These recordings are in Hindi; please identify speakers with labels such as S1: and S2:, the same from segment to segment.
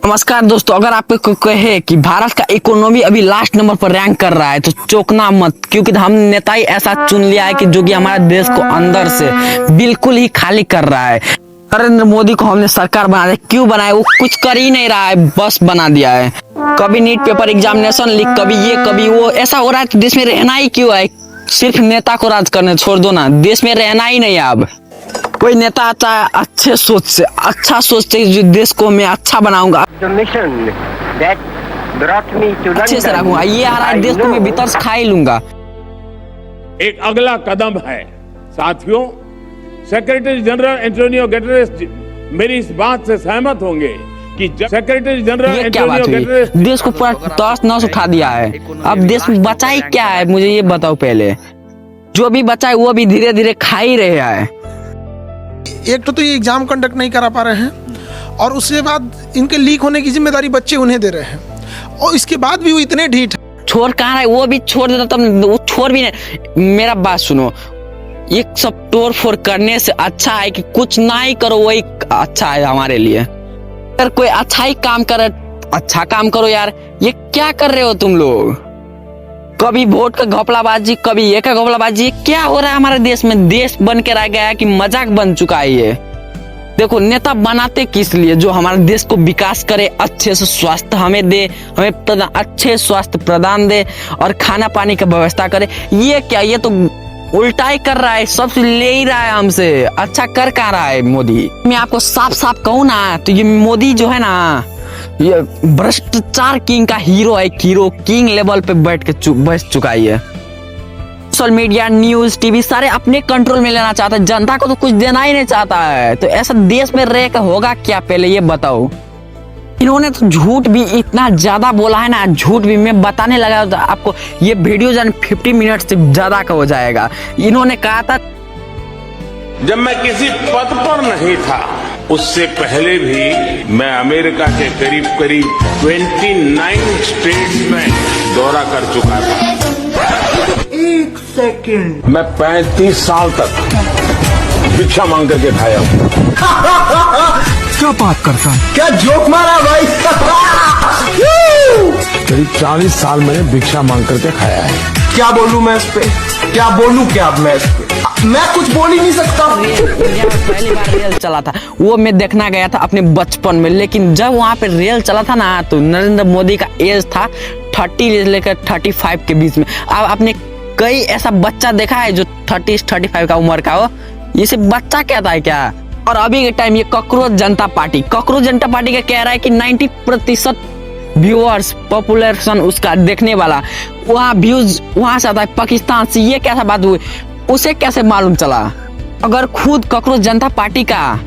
S1: नमस्कार दोस्तों, अगर आपको कहे कि भारत का इकोनॉमी अभी लास्ट नंबर पर रैंक कर रहा है तो चौंकना मत, क्योंकि हम नेता ही ऐसा चुन लिया है कि जो कि हमारे देश को अंदर से बिल्कुल ही खाली कर रहा है। नरेंद्र मोदी को हमने सरकार बना दिया। क्यों बनाया? वो कुछ कर ही नहीं रहा है, बस बना दिया है। कभी नीट पेपर एग्जामिनेशन लीक, कभी ये कभी वो। ऐसा हो रहा है तो देश में रहना ही क्यों है? सिर्फ नेता को राज करने छोड़ दो ना, देश में रहना ही नहीं है। अब कोई नेता आता है अच्छे सोच से, अच्छा सोचते जो देश को मैं अच्छा बनाऊंगा, अच्छे से रखूंगा। ये आ रहा है देश को मैं भीतर से खा ही लूंगा।
S2: एक अगला कदम है साथियों। सेक्रेटरी जनरल एंटोनियो गुटेरेस मेरी इस बात से सहमत होंगे कि सेक्रेटरी जनरल एंटोनियो गुटेरेस
S1: देश को पूरा तहस नहस उठा दिया है। अब देश में बचा ही क्या है, मुझे ये बताओ पहले। जो भी बचा है वो भी धीरे धीरे खा ही रहे हैं।
S3: एक तो ये एग्जाम कंडक्ट नहीं करा पा रहे हैं, और उसके बाद इनके लीक होने की जिम्मेदारी बच्चे उन्हें दे रहे हैं, और इसके बाद भी वो इतने ढीठ।
S1: छोड़ कहाँ रहे? वो भी छोड़ देता तब, वो छोड़ भी नहीं। मेरा बात सुनो, ये सब तोड़ फोड़ करने से अच्छा है कि कुछ ना ही करो, वही अच्छा है हमारे लिए। अगर कोई अच्छा ही काम करे, अच्छा काम करो यार। ये क्या कर रहे हो तुम लोग? कभी वोट का घपलाबाजी, कभी ये का घपलाबाजी। क्या हो रहा है हमारे देश में? देश बन के रह गया है कि मजाक बन चुका है ये। देखो, नेता बनाते किस लिए? जो हमारे देश को विकास करे, अच्छे से स्वास्थ्य हमें दे, हमें अच्छे स्वास्थ्य प्रदान दे और खाना पानी की व्यवस्था करे। ये क्या? ये तो उल्टा ही कर रहा है, सब ले ही रहा है हमसे। अच्छा कर कहाँ रहा है मोदी? मैं आपको साफ साफ कहूँ ना, तो ये मोदी जो है ना, ये भ्रष्टाचार किंग का हीरो है। हीरो किंग लेवल पे बैठ के बस चुका है ये। सोशल मीडिया, न्यूज, टीवी सारे अपने कंट्रोल में लेना चाहता है। जनता को तो कुछ देना ही नहीं चाहता है। तो ऐसा देश में रह कर होगा क्या? पहले ये बताओ। इन्होंने तो झूठ भी इतना ज्यादा बोला है ना, झूठ भी मैं बताने लगा तो आपको ये वीडियो 50 मिनट से ज्यादा का हो जाएगा। इन्होंने कहा था,
S2: जब मैं किसी पद पर नहीं था उससे पहले भी मैं अमेरिका के करीब करीब 29 स्टेट्स में दौरा कर चुका था।
S4: एक सेकंड,
S2: मैं 35 साल तक भिक्षा मांग करके खाया हूँ।
S4: क्या बात करता है? क्या जोक मारा भाई?
S2: करीब 40 साल मैंने भिक्षा मांग करके खाया है।
S4: क्या बोलूं मैं इस पे? क्या बोलूं क्या मैं इस पे? मैं कुछ बोल ही नहीं सकता।
S1: इंडिया में पहली बार रेल चला था, वो मैं देखना गया था अपने बचपन में। लेकिन जब वहाँ पे रेल चला था ना, तो नरेंद्र मोदी का एज था 30 लेकर 35 के बीच में। अब आपने कई ऐसा बच्चा देखा है जो 30-35 का उम्र का हो? ये सिर्फ बच्चा कहता है क्या? और अभी के टाइम ये कॉकरोच जनता पार्टी का कह रहा है कि 90% व्यूअर्स, पॉपुलेशन उसका देखने वाला वहाँ व्यूज वहां से आता है, पाकिस्तान से। ये कैसा बात हुई? उसे कैसे मालूम चला? अगर खुद कॉकरोच जनता पार्टी का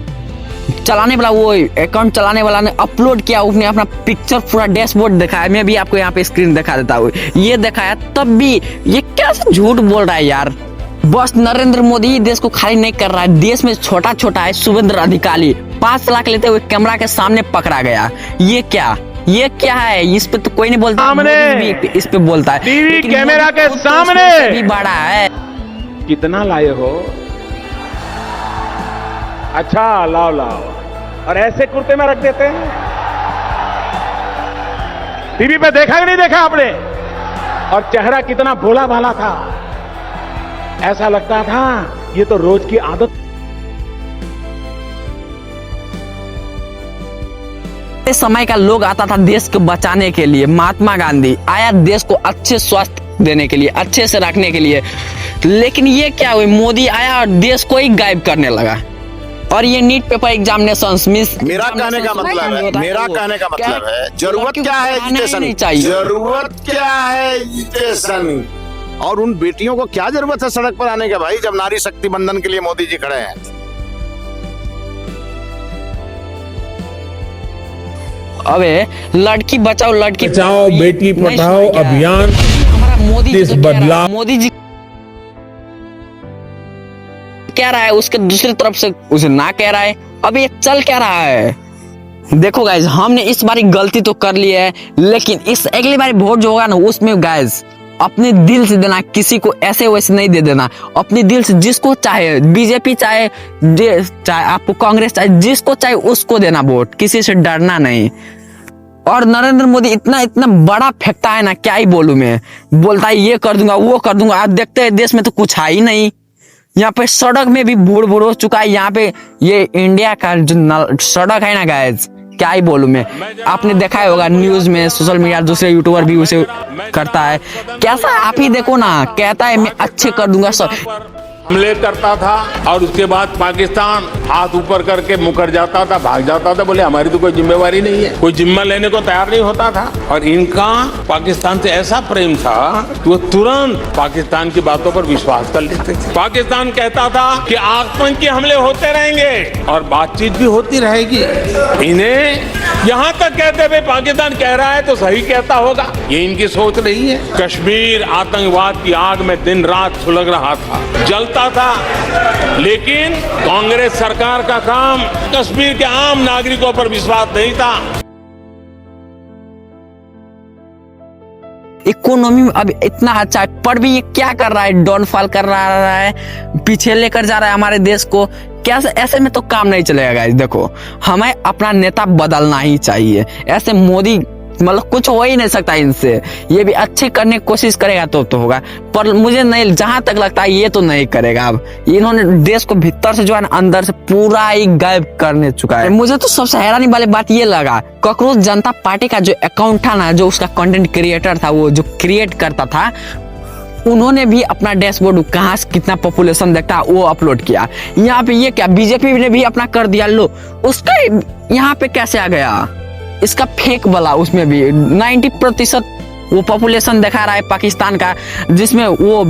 S1: चलाने वाला, वो अकाउंट चलाने वाला ने अपलोड किया, उसने अपना पिक्चर पूरा डैशबोर्ड दिखाया। मैं भी आपको यहाँ पे स्क्रीन दिखा देता हूँ। ये दिखाया, तब भी ये कैसे झूठ बोल रहा है यार? बस नरेंद्र मोदी ही देश को खाली नहीं कर रहा है। देश में छोटा छोटा है शुभेंद्र अधिकारी 5 लाख लेते हुए कैमरा के सामने पकड़ा गया। ये क्या है? इस पे तो कोई नहीं बोलता, मोदी भी इस पे बोलता है।
S2: टीवी कैमरा के सामने
S1: भी बड़ा है।
S2: कितना लाए हो? अच्छा, लाओ और ऐसे कुर्ते में रख देते हैं। टीवी पे देखा कि नहीं देखा आपने? और चेहरा कितना भोला भाला था, ऐसा लगता था ये तो रोज की आदत।
S1: इस समय का लोग आता था देश को बचाने के लिए। महात्मा गांधी आया देश को अच्छे स्वास्थ्य देने के लिए, अच्छे से रखने के लिए। लेकिन ये क्या हुई? मोदी आया और देश को ही गायब करने लगा। और ये नीट पेपर एग्जामिनेशन मिस,
S5: मेरा कहने का मतलब है जरूरत क्या है एजुकेशन? जरूरत क्या है एजुकेशन? और उन बेटियों को क्या जरूरत है सड़क पर आने के भाई, जब नारी शक्ति बंधन के लिए मोदी जी खड़े हैं?
S1: अबे लड़की बचाओ, लड़की
S2: बचाओ, बेटी पढ़ाओ अभियान
S1: हमारा मोदी जी
S2: बदलाव।
S1: मोदी जी कह रहा है, उसके दूसरी तरफ से उसे ना कह रहा है। अब ये चल क्या रहा है? देखो गाइज, हमने इस बारी गलती तो कर ली है, लेकिन इस अगली बारी वोट जो होगा ना, उसमें गाइज अपने दिल से देना, किसी को ऐसे वैसे नहीं दे देना। अपने दिल से जिसको चाहे, बीजेपी चाहे आपको कांग्रेस चाहे, जिसको चाहे उसको देना वोट, किसी से डरना नहीं। और नरेंद्र मोदी इतना इतना बड़ा फेंकता है ना, क्या ही बोलूं मैं। बोलता है ये कर दूंगा वो कर दूंगा, आप देखते हैं देश में तो कुछ है ही नहीं। यहाँ पे सड़क में भी बूढ़ बूढ़ हो चुका है। यहाँ पे ये इंडिया का जो सड़क है ना गाइस, क्या ही बोलूं मैं। आपने देखा ही होगा न्यूज में, सोशल मीडिया, दूसरे यूट्यूबर भी उसे करता है। कैसा आप ही देखो ना, कहता है मैं अच्छे कर दूंगा सब।
S2: हमले करता था और उसके बाद पाकिस्तान हाथ ऊपर करके मुकर जाता था, भाग जाता था, बोले हमारी तो कोई जिम्मेवारी नहीं है, कोई जिम्मा लेने को तैयार नहीं होता था। और इनका पाकिस्तान से ऐसा प्रेम था कि वो तुरंत पाकिस्तान की बातों पर विश्वास कर लेते थे। पाकिस्तान कहता था कि आतंकी हमले होते रहेंगे और बातचीत भी होती रहेगी। इन्हें यहाँ तक कहते थे पाकिस्तान कह रहा है तो सही कहता होगा, ये इनकी सोच रही है। कश्मीर आतंकवाद की आग में दिन रात सुलग रहा था, जलता था, लेकिन कांग्रेस सरकार का काम कश्मीर के आम नागरिकों पर विश्वास नहीं था।
S1: इकोनॉमी में अब इतना अच्छा है, पर भी ये क्या कर रहा है, डाउनफॉल कर रहा है, पीछे लेकर जा रहा है हमारे देश को। कैसे, ऐसे में तो काम नहीं चलेगा गाइस। देखो, हमें अपना नेता बदलना ही चाहिए। ऐसे मोदी मतलब कुछ हो ही नहीं सकता इनसे। ये भी अच्छे करने की कोशिश करेगा तो होगा, पर मुझे नहीं, जहां तक लगता है ये तो नहीं करेगा। अब इन्होंने देश को भीतर से जो है ना, अंदर से पूरा ही गायब करने चुका है। मुझे तो सबसे हैरानी वाली बात ये लगा, कॉकरोच जनता पार्टी का जो अकाउंट था ना, जो उसका कंटेंट क्रिएटर था, वो जो क्रिएट करता था, उन्होंने भी अपना डैशबोर्ड कहाँ से कितना पॉपुलेशन देखता है वो अपलोड किया। यहाँ पे ये क्या, बीजेपी ने भी अपना कर दिया। लो, उसका यहाँ पे कैसे आ गया, इसका फेक वाला, उसमें भी 90% वो पॉपुलेशन दिखा रहा है पाकिस्तान का, जिसमें वो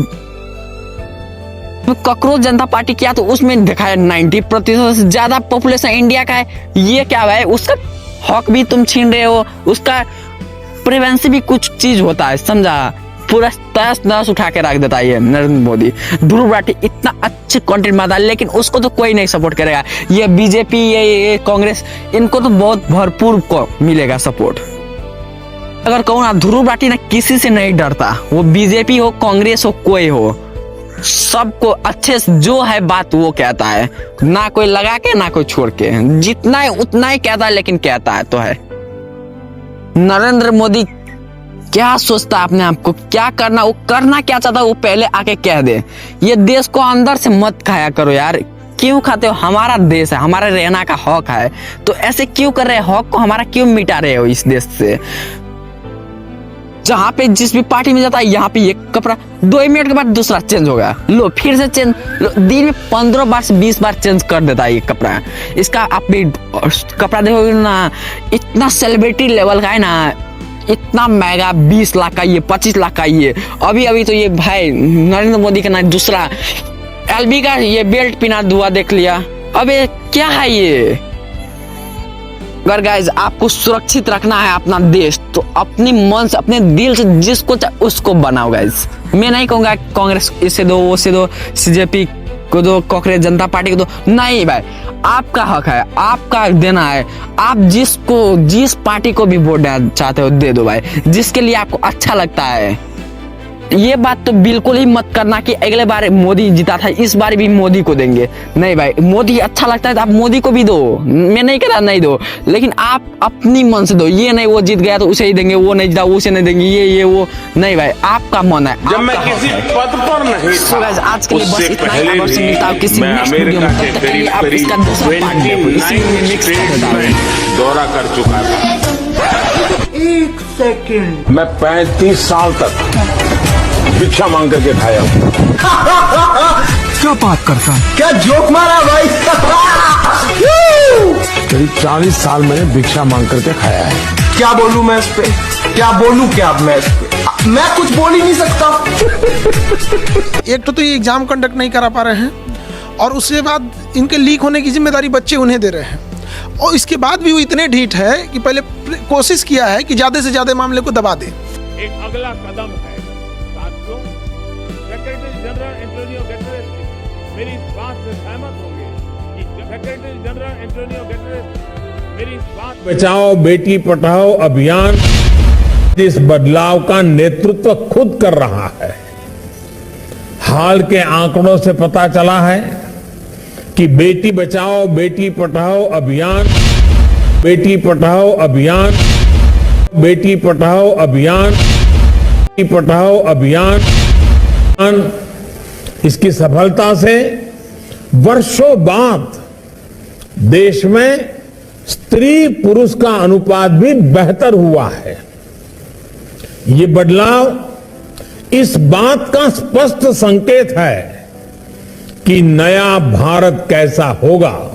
S1: कॉकरोच जनता पार्टी किया तो उसमें दिखाया 90% से ज्यादा पॉपुलेशन इंडिया का है। ये क्या है, उसका हक भी तुम छीन रहे हो, उसका प्रिवेंसी भी कुछ चीज होता है, समझा। पूरा तहस नहस उठा के रख देता है ये नरेंद्र मोदी। ध्रुव राठी इतना अच्छे कंटेंट बनाता है, लेकिन उसको तो कोई नहीं सपोर्ट करेगा। ये बीजेपी, ये कांग्रेस, इनको तो बहुत भरपूर को मिलेगा सपोर्ट। अगर कहूँ ना, ध्रुव राठी ना किसी से नहीं डरता, वो बीजेपी हो, कांग्रेस हो, कोई हो, सबको अच्छे से जो है बात वो कहता है, ना कोई लगा के ना कोई छोड़ के, जितना है उतना ही कहता है, लेकिन कहता है तो है। नरेंद्र मोदी क्या सोचता है अपने आप को, क्या करना, वो करना क्या चाहता है वो पहले आके कह दे। ये देश को अंदर से मत खाया करो यार, क्यों खाते हो? हमारा देश है, हमारे रहना का हक है, तो ऐसे क्यों कर रहे हो? हक को हमारा क्यों मिटा रहे हो इस देश से? जहाँ पे जिस भी पार्टी में जाता है, यहाँ पे ये कपड़ा 2 मिनट के बाद दूसरा चेंज हो गया, लो फिर से चेंज, दिन में 15 बार से 20 बार चेंज कर देता है ये कपड़ा। इसका आप भी कपड़ा देखोगे ना, इतना सेलिब्रिटी लेवल का है ना, इतना महंगा, 20 लाख का ये, 25 लाख का ये। अभी तो ये भाई नरेंद्र मोदी का ना दूसरा एलबी का ये बेल्ट पिना दुआ देख लिया। अबे क्या है ये? अगर गाइज आपको सुरक्षित रखना है अपना देश, तो अपने मन से, अपने दिल से जिसको चाहे उसको बनाओ गाइज। मैं नहीं कहूंगा कांग्रेस इसे दो, वो से दो, सीजेपी को दो, कांग्रेस जनता पार्टी को दो, नहीं भाई, आपका हक है, आपका देना है। आप जिस पार्टी को भी वोट देना चाहते हो दे दो भाई, जिसके लिए आपको अच्छा लगता है। ये बात तो बिल्कुल ही मत करना कि अगले बार मोदी जीता था, इस बार भी मोदी को देंगे। नहीं भाई, मोदी अच्छा लगता है तो आप मोदी को भी दो, मैं नहीं कह रहा नहीं दो, लेकिन आप अपनी मन से दो। ये नहीं वो जीत गया तो उसे ही देंगे, वो नहीं जीता उसे नहीं देंगे, ये वो नहीं भाई, आपका मन है।
S2: जब मैं किसी पद पर नहीं था,
S1: आज के लिए बस
S2: उससे
S1: इतना
S2: पहले
S1: ही।
S2: भी
S1: किसी
S2: मैं
S1: नेक्स्ट वीडियो
S2: अमेरिका
S1: में,
S2: के
S1: तब तक के लिए
S2: करीब
S1: आप इसका
S2: करीब
S1: दूसरा पार्ट देखो, इसी में
S2: 29
S1: मिक्स
S2: स्टेट्स
S1: करके
S2: में
S1: डालो।
S2: दौरा कर चुका था।
S4: 1 सेकंड,
S2: मैं 35 साल तक भिक्षा मांग करके खाया हूँ।
S4: क्या बात करता है, क्या जोक मारा भाई।
S2: करीब 40 साल मैंने भिक्षा मांग करके खाया है।
S4: क्या बोलूं मैं इस पे, क्या बोलूं क्या मैं इस पे, मैं कुछ बोल ही नहीं सकता।
S3: एक तो ये एग्जाम कंडक्ट नहीं करा पा रहे हैं, और उसके बाद इनके लीक होने की जिम्मेदारी बच्चे उन्हें दे रहे हैं, और इसके बाद भी वो इतने ढीठ है कि पहले कोशिश किया है कि ज्यादा से ज्यादा मामले को दबा दे।
S2: एक अगला कदम है साथियों, सेक्रेटरी जनरल एंटोनियो गुटेरेस मेरी इस बात से सहमत होंगे कि सेक्रेटरी जनरल एंटोनियो गुटेरेस मेरी इस बात, बचाओ बेटी पढ़ाओ अभियान इस बदलाव का नेतृत्व खुद कर रहा है। हाल के आंकड़ों से पता चला है कि बेटी बचाओ बेटी पढ़ाओ अभियान
S6: बेटी पढ़ाओ अभियान इसकी सफलता से वर्षों बाद देश में स्त्री पुरुष का अनुपात भी बेहतर हुआ है। ये बदलाव इस बात का स्पष्ट संकेत है कि नया भारत कैसा होगा।